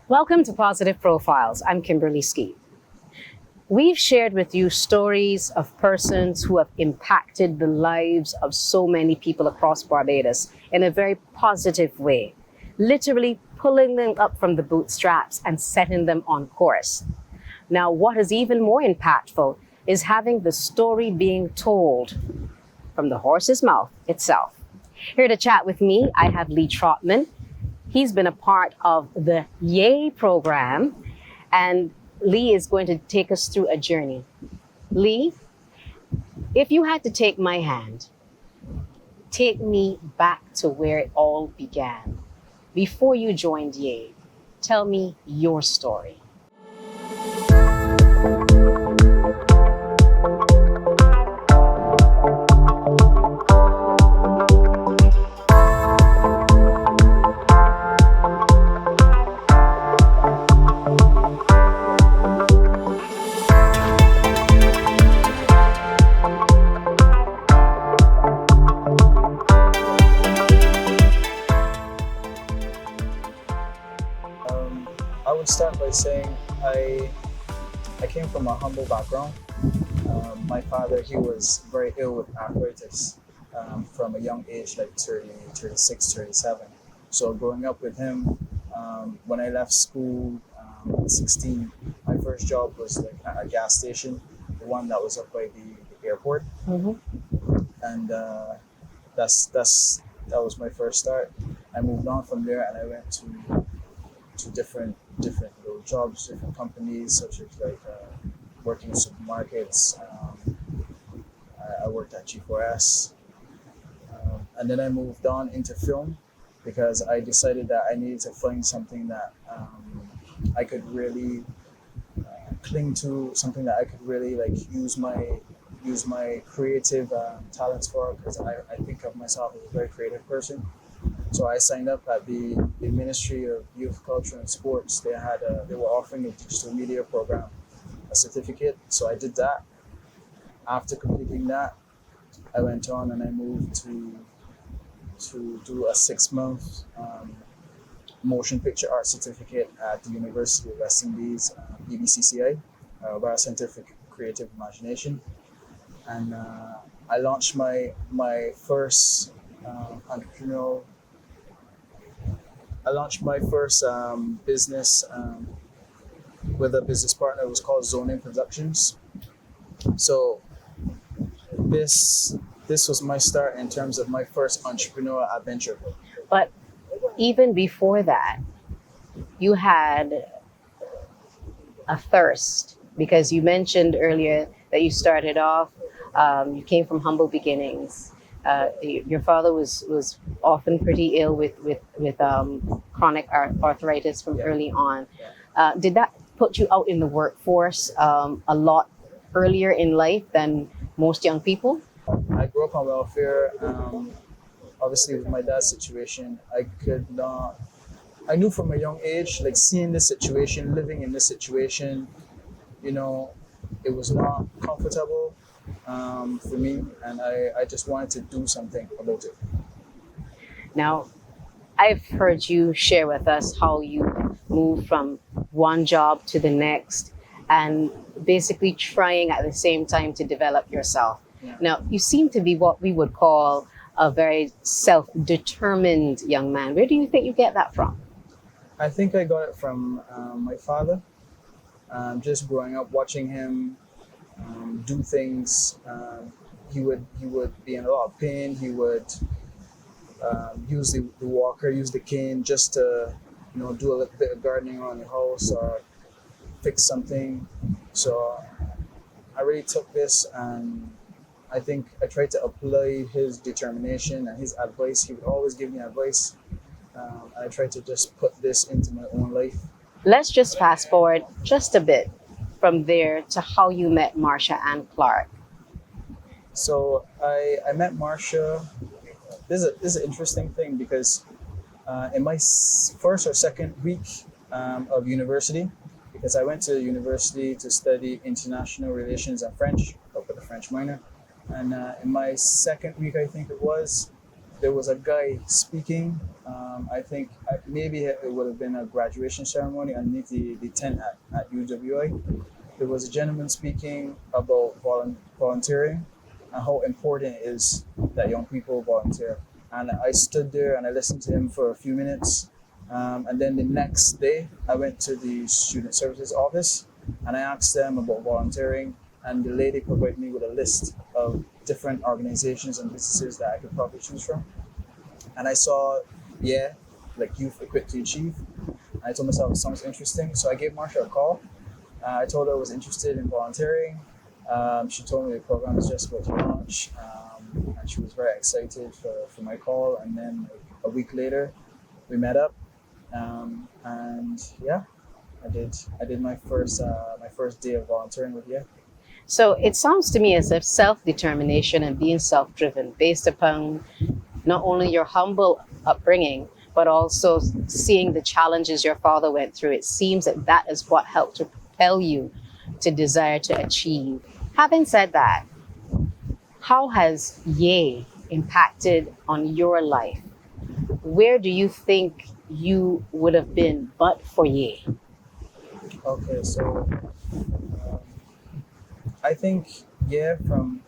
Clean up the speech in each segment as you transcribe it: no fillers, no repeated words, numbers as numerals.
Welcome to Positive Profiles. I'm Kimberly Ski. We've shared with you stories of persons who have impacted the lives of so many people across Barbados in a very positive way, literally pulling them up from the bootstraps and setting them on course. Now, what is even more impactful is having the story being told from the horse's mouth itself. Here to chat with me, I have Lee Trotman. He's been a part of the YAY program, and Lee is going to take us through a journey. Lee, if you had to take my hand, take me back to where it all began. Before you joined YAY, tell me your story. I would start by saying I came from a humble background. My father, he was very ill with arthritis from a young age, like 30, 36, 37. So growing up with him, when I left school at 16, my first job was like at a gas station, the one that was up by the airport. Mm-hmm. And that was my first start. I moved on from there and I went to different little jobs, different companies, such as like working in supermarkets. I worked at G4S, and then I moved on into film because I decided that I needed to find something that I could really cling to, something that I could really like use my creative talents for, because I think of myself as a very creative person. So I signed up at the Ministry of Youth, Culture and Sports. They were offering a digital media program, a certificate. So I did that. After completing that, I went on and I moved to do a 6-month motion picture art certificate at the University of West Indies, EBCCI, Bar Center for Creative Imagination. And I launched my first entrepreneurial. I launched my first business with a business partner. It was called Zoning Productions. So this was my start in terms of my first entrepreneurial adventure. But even before that, you had a thirst, because you mentioned earlier that you started off, you came from humble beginnings. Your father was often pretty ill with chronic arthritis from early on. Did that put you out in the workforce a lot earlier in life than most young people? I grew up on welfare. Obviously, with my dad's situation, I knew from a young age, like seeing this situation, living in this situation, it was not comfortable for me, and I just wanted to do something about it. Now, I've heard you share with us how you moved from one job to the next and basically trying at the same time to develop yourself. Yeah. Now, you seem to be what we would call a very self-determined young man. Where do you think you get that from? I think I got it from my father. Just growing up, watching him do things. He would be in a lot of pain. He would use the walker, use the cane just to do a little bit of gardening around the house or fix something. So I really took this, and I think I tried to apply his determination and his advice. He would always give me advice, and I tried to just put this into my own life. Let's just fast forward just a bit from there to how you met Marsha and Clark. So I met Marsha. This is an interesting thing because in my first or second week of university, because I went to university to study international relations and French, up with a French minor. And in my second week, I think it was, there was a guy speaking. I think maybe it would have been a graduation ceremony underneath the tent at UWI. There was a gentleman speaking about volunteering and how important it is that young people volunteer. And I stood there and I listened to him for a few minutes. And then the next day, I went to the student services office and I asked them about volunteering. And the lady provided me with a list of different organizations and businesses that I could probably choose from. And I saw, yeah, like Youth Equipped to Achieve. I told myself it sounds interesting. So I gave Marsha a call. I told her I was interested in volunteering. She told me the program was just about to launch, and she was very excited for my call. And then a week later, we met up, and yeah, I did my first day of volunteering with you. So it sounds to me as if self-determination and being self-driven based upon not only your humble upbringing, but also seeing the challenges your father went through. It seems that that is what helped to propel you to desire to achieve. Having said that, how has Ye impacted on your life? Where do you think you would have been but for Ye? Okay, so um, I think yeah, from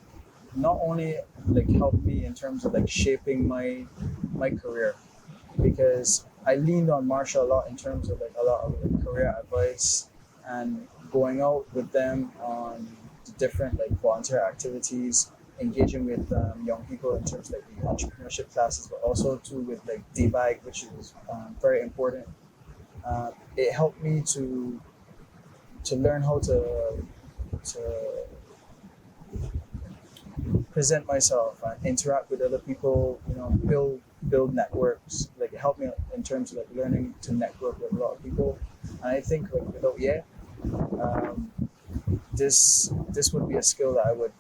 not only like helped me in terms of like shaping my career because I leaned on Marsha a lot in terms of like a lot of like, career advice and going out with them on the different like volunteer activities, engaging with young people in terms of like the entrepreneurship classes, but also too with like DBAG, which is very important. It helped me to learn how to present myself and interact with other people, build networks. Like it helped me in terms of like learning to network with a lot of people. And I think like without um, this would be a skill that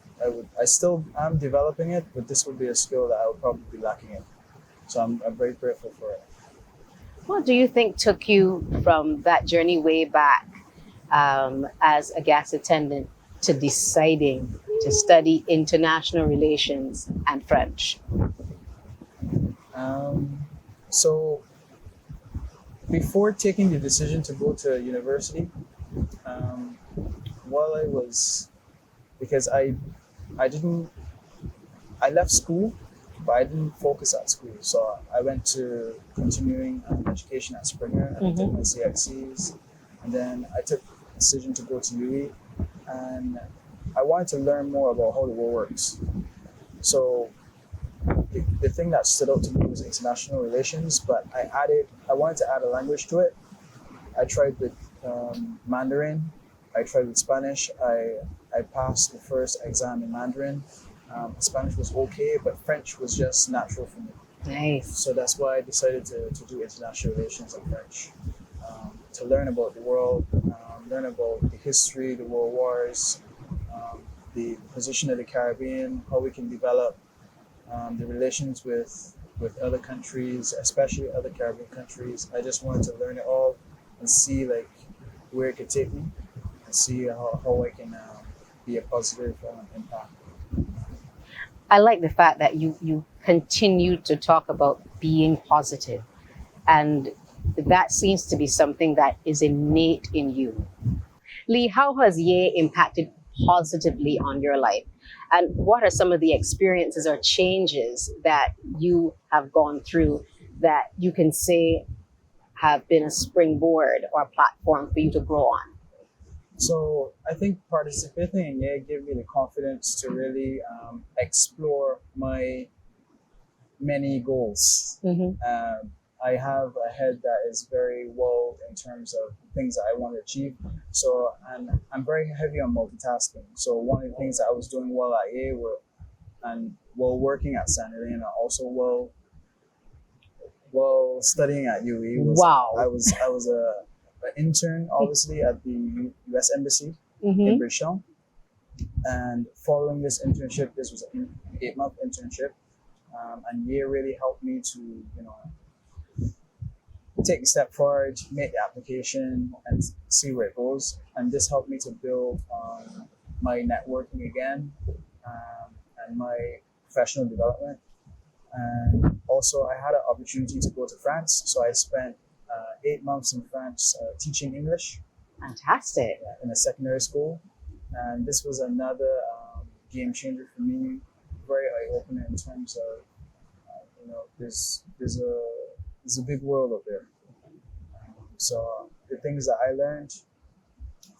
I still am developing it, but this would be a skill that I would probably be lacking in. So I'm very grateful for it. What do you think took you from that journey way back as a gas attendant to deciding to study international relations and French? Um, so before taking the decision to go to university, um, while I was because I didn't I left school, but I didn't focus at school. So I went to continuing education at Springer and I did my CXCs, and then I took the decision to go to UE, and I wanted to learn more about how the world works. So the thing that stood out to me was international relations, but I wanted to add a language to it. I tried with Mandarin. I tried with Spanish. I passed the first exam in Mandarin. Spanish was okay, but French was just natural for me. Nice. So that's why I decided to do international relations and French. To learn about the world, learn about the history, the world wars, the position of the Caribbean, how we can develop the relations with other countries, especially other Caribbean countries. I just wanted to learn it all and see like where it could take me and see how I can be a positive impact. I like the fact that you continue to talk about being positive, and that seems to be something that is innate in you. Lee, how has Ye impacted positively on your life? And what are some of the experiences or changes that you have gone through that you can say have been a springboard or a platform for you to grow on? So I think participating in it gave me the confidence to really explore my many goals. I have a head that is very well in terms of things that I want to achieve. So and I'm very heavy on multitasking. So one of the things that I was doing well at A were and while working at San Helena, also while studying at UE was Wow. I was an intern obviously at the U.S. Embassy in Mm-hmm. Bridgetown, and following this internship, this was an 8-month internship, and Ye really helped me to take a step forward, make the application, and see where it goes. And this helped me to build on my networking again and my professional development. And Also, I had an opportunity to go to France, so I spent 8 months in France teaching English Fantastic. in a secondary school, and this was another game changer for me. Very eye opener in terms of there's a big world out there. So the things that I learned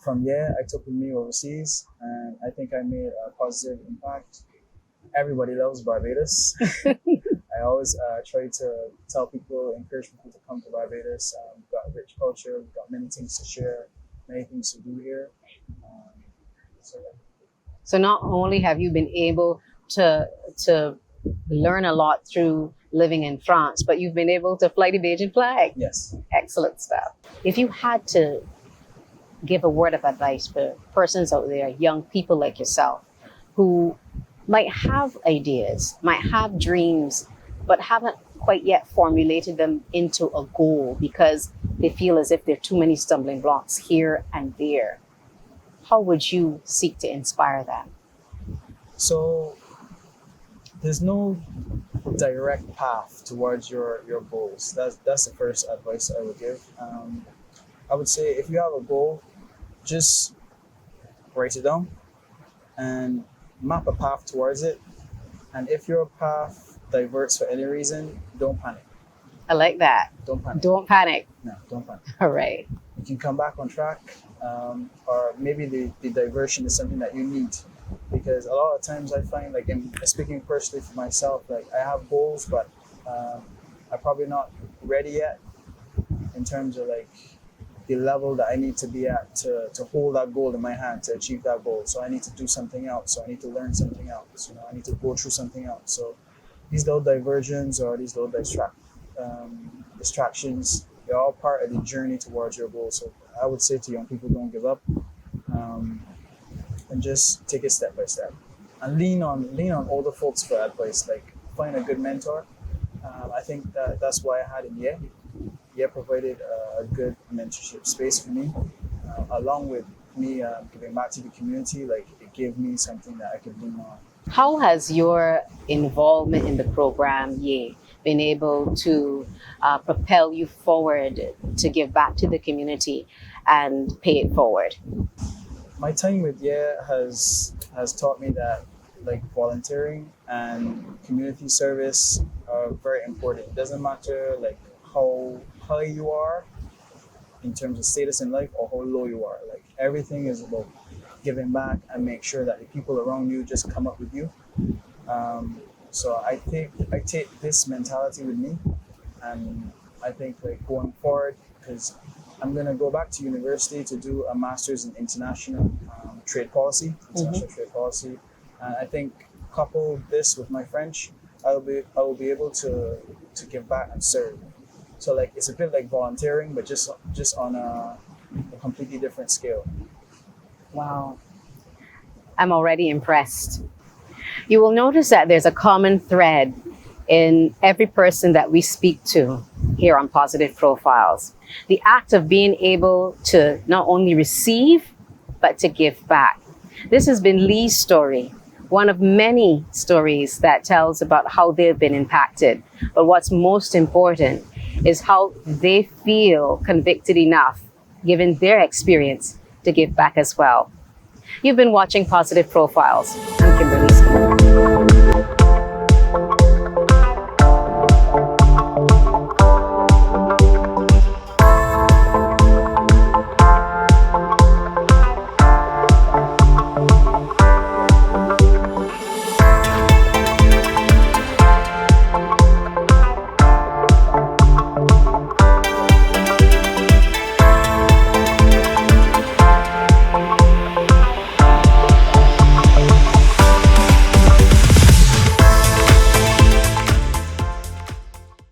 from I took with me overseas, and I think I made a positive impact. Everybody loves Barbados. I always try to tell people, encourage people to come to Barbados. We've got a rich culture, we've got many things to share, many things to do here. So yeah. So not only have you been able to learn a lot through living in France, but you've been able to fly the Bajan flag. Yes. Excellent stuff. If you had to give a word of advice for persons out there, young people like yourself, who might have ideas, might have dreams, but haven't quite yet formulated them into a goal because they feel as if there are too many stumbling blocks here and there, how would you seek to inspire them? So there's no direct path towards your goals. That's the first advice I would give. I would say if you have a goal, just write it down and map a path towards it. And if your path diverts for any reason, don't panic. I like that. Don't panic. Don't panic. No, don't panic. All right. You can come back on track, or maybe the diversion is something that you need. Because a lot of times I find, like, speaking personally for myself, like I have goals, but I'm probably not ready yet in terms of like the level that I need to be at to hold that goal in my hand, to achieve that goal. So I need to do something else. So I need to learn something else. I need to go through something else. So these little diversions or these little distractions, they're all part of the journey towards your goal. So I would say to young people, don't give up, and just take it step by step, and lean on older folks for advice. Like, find a good mentor. I think that's why I had in provided a good mentorship space for me, along with me giving back to the community. Like, it gave me something that I could lean on. How has your involvement in the program, been able to propel you forward to give back to the community and pay it forward? My time with has taught me that, like, volunteering and community service are very important. It doesn't matter like how high you are in terms of status in life or how low you are. Like, everything is about giving back and make sure that the people around you just come up with you. So I take this mentality with me, and I think, like, going forward, because I'm gonna go back to university to do a master's in international trade policy, trade policy, and I think couple this with my French, I will be able to give back and serve. So, like, it's a bit like volunteering, but just on a completely different scale. Wow. I'm already impressed. You will notice that there's a common thread in every person that we speak to here on Positive Profiles. The act of being able to not only receive, but to give back. This has been Lee's story, one of many stories that tells about how they've been impacted. But what's most important is how they feel convicted enough, given their experience, to give back as well. You've been watching Positive Profiles. I'm Kimberly Ski.